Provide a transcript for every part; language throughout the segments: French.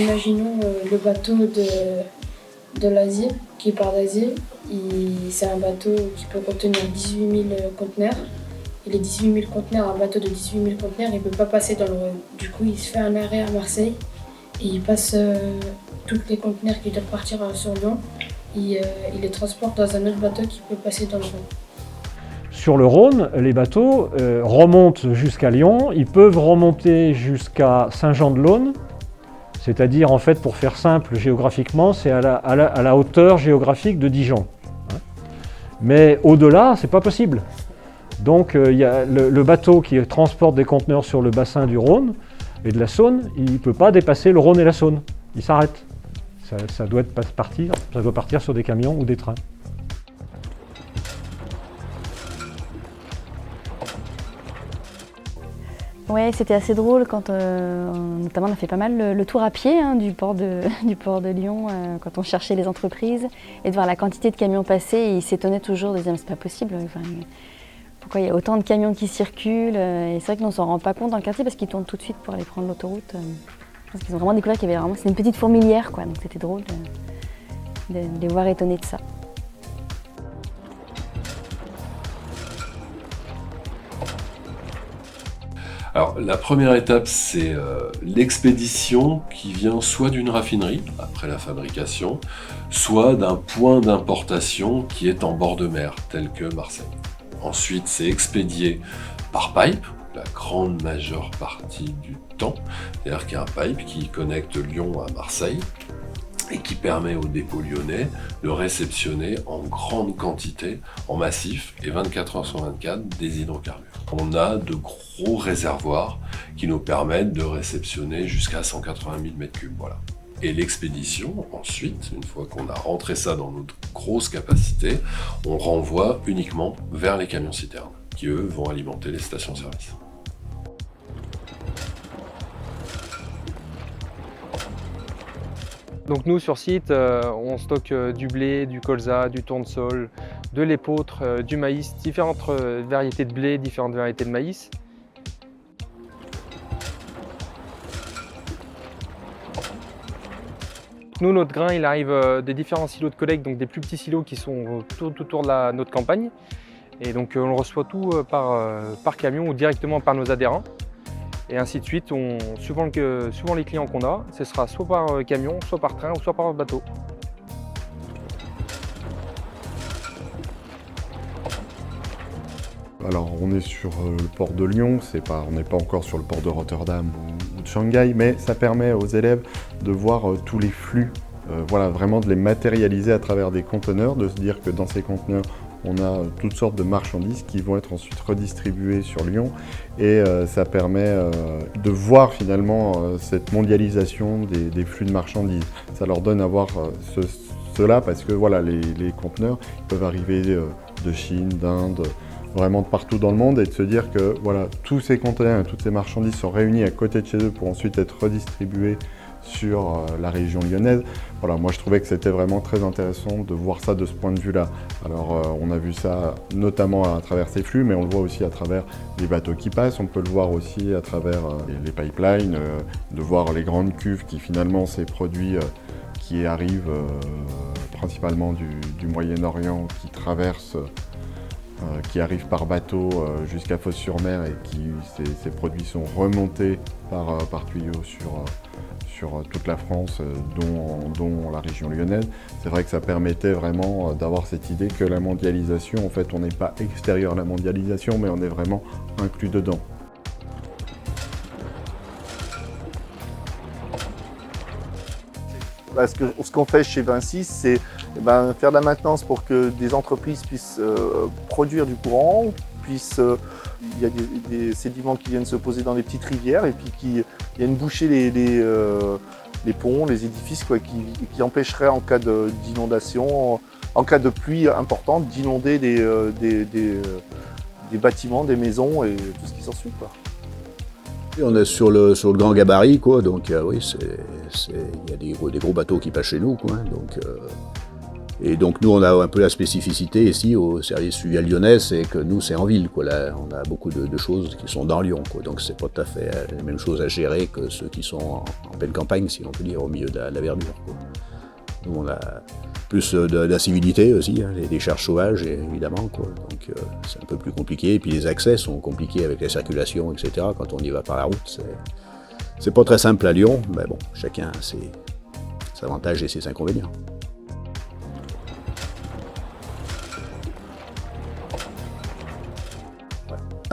Imaginons le bateau de l'Asie, qui part d'Asie. C'est un bateau qui peut contenir 18 000 conteneurs. Et les 18 000 conteneurs, un bateau de 18 000 conteneurs, il ne peut pas passer dans le Rhône. Du coup, il se fait un arrêt à Marseille et il passe tous les conteneurs qui doivent partir sur Lyon. Il les transporte dans un autre bateau qui peut passer dans le Rhône. Sur le Rhône, les bateaux remontent jusqu'à Lyon, ils peuvent remonter jusqu'à Saint-Jean-de-Laune, c'est-à-dire, en fait, pour faire simple géographiquement, c'est à la hauteur géographique de Dijon. Mais au-delà, c'est pas possible. Donc il y a le bateau qui transporte des conteneurs sur le bassin du Rhône et de la Saône, il ne peut pas dépasser le Rhône et la Saône. Il s'arrête. Ça doit partir sur des camions ou des trains. Ouais, c'était assez drôle quand notamment on a fait pas mal le tour à pied du port de Lyon quand on cherchait les entreprises et de voir la quantité de camions passer et ils s'étonnaient toujours de dire mais c'est pas possible. Enfin, pourquoi il y a autant de camions qui circulent et c'est vrai que nous on s'en rend pas compte dans le quartier parce qu'ils tournent tout de suite pour aller prendre l'autoroute. Parce qu'ils ont vraiment découvert qu'il y avait vraiment, c'est une petite fourmilière quoi, donc c'était drôle de les voir étonnés de ça. Alors la première étape, c'est l'expédition qui vient soit d'une raffinerie, après la fabrication, soit d'un point d'importation qui est en bord de mer, tel que Marseille. Ensuite, c'est expédié par pipe, la grande majeure partie du temps, c'est-à-dire qu'il y a un pipe qui connecte Lyon à Marseille et qui permet au dépôt lyonnais de réceptionner en grande quantité, en massif, et 24 heures sur 24, des hydrocarbures. On a de gros réservoirs qui nous permettent de réceptionner jusqu'à 180 000 m3. Voilà. Et l'expédition, ensuite, une fois qu'on a rentré ça dans notre grosse capacité, on renvoie uniquement vers les camions-citernes, qui eux vont alimenter les stations-service. Donc nous sur site, on stocke du blé, du colza, du tournesol, de l'épeautre, du maïs, différentes variétés de blé, différentes variétés de maïs. Nous, notre grain, il arrive des différents silos de collecte, donc des plus petits silos qui sont tout autour de notre campagne. Et donc on le reçoit tout par camion ou directement par nos adhérents. Et ainsi de suite, suivant les clients qu'on a, ce sera soit par camion, soit par train, ou soit par bateau. Alors on est sur le port de Lyon, on n'est pas encore sur le port de Rotterdam ou de Shanghai, mais ça permet aux élèves de voir tous les flux, voilà, vraiment de les matérialiser à travers des conteneurs, de se dire que dans ces conteneurs, on a toutes sortes de marchandises qui vont être ensuite redistribuées sur Lyon et ça permet de voir finalement cette mondialisation des flux de marchandises. Ça leur donne à voir cela parce que voilà, les conteneurs peuvent arriver de Chine, d'Inde, vraiment de partout dans le monde et de se dire que voilà, tous ces conteneurs et toutes ces marchandises sont réunis à côté de chez eux pour ensuite être redistribués sur la région lyonnaise. Voilà, moi je trouvais que c'était vraiment très intéressant de voir ça de ce point de vue-là. Alors on a vu ça notamment à travers ces flux, mais on le voit aussi à travers les bateaux qui passent, on peut le voir aussi à travers les pipelines, de voir les grandes cuves qui finalement ces produits qui arrivent principalement du Moyen-Orient, qui arrivent par bateau jusqu'à Fos-sur-Mer et ces produits sont remontés par tuyaux sur toute la France, dont la région lyonnaise. C'est vrai que ça permettait vraiment d'avoir cette idée que la mondialisation, en fait, on n'est pas extérieur à la mondialisation, mais on est vraiment inclus dedans. Ce qu'on fait chez Vinci, c'est faire de la maintenance pour que des entreprises puissent produire du courant, il y a des sédiments qui viennent se poser dans les petites rivières et puis qui viennent boucher les ponts, les édifices quoi, qui empêcheraient en cas d'inondation, en cas de pluie importante, d'inonder des bâtiments, des maisons et tout ce qui s'ensuit. On est sur le grand gabarit, quoi, donc oui, il y a des gros bateaux qui passent chez nous, quoi, donc Et donc nous, on a un peu la spécificité ici au service fluvial lyonnais, c'est que nous, c'est en ville, quoi. Là, on a beaucoup de choses qui sont dans Lyon, quoi. Donc c'est pas tout à fait la même chose à gérer que ceux qui sont en pleine campagne, si on peut dire, au milieu de la verdure, quoi. Nous, on a plus d'incivilité aussi, hein, des charges sauvages, évidemment, quoi. Donc c'est un peu plus compliqué. Et puis les accès sont compliqués avec la circulation, etc. Quand on y va par la route, c'est pas très simple à Lyon, mais bon, chacun a ses avantages et ses inconvénients.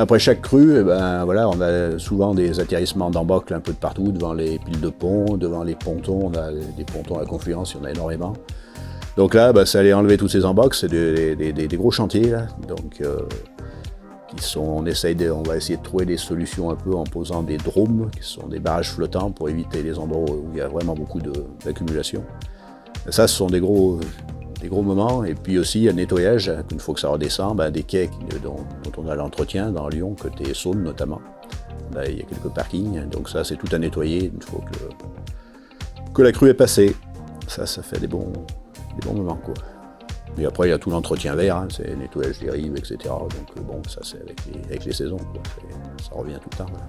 Après chaque crue, eh ben, voilà, on a souvent des atterrissements d'embocles un peu de partout, devant les piles de ponts, devant les pontons. On a des pontons à confluence, il y en a énormément. Donc là, bah, c'est aller enlever tous ces embocles, c'est des gros chantiers, là. Donc, on va essayer de trouver des solutions un peu en posant des dromes, qui sont des barrages flottants pour éviter les endroits où il y a vraiment beaucoup d'accumulation. Ça, ce sont des gros moments. Et puis aussi, il y a le nettoyage, une fois que ça redescend, des quais dont on a l'entretien dans Lyon, côté Saône notamment. Il y a quelques parkings, donc ça, c'est tout à nettoyer une fois que la crue est passée. Ça fait des bons moments, quoi. Et après, il y a tout l'entretien vert, hein, c'est le nettoyage des rives, etc. Donc bon, ça, c'est avec les saisons, quoi. Ça revient tout le temps. Voilà.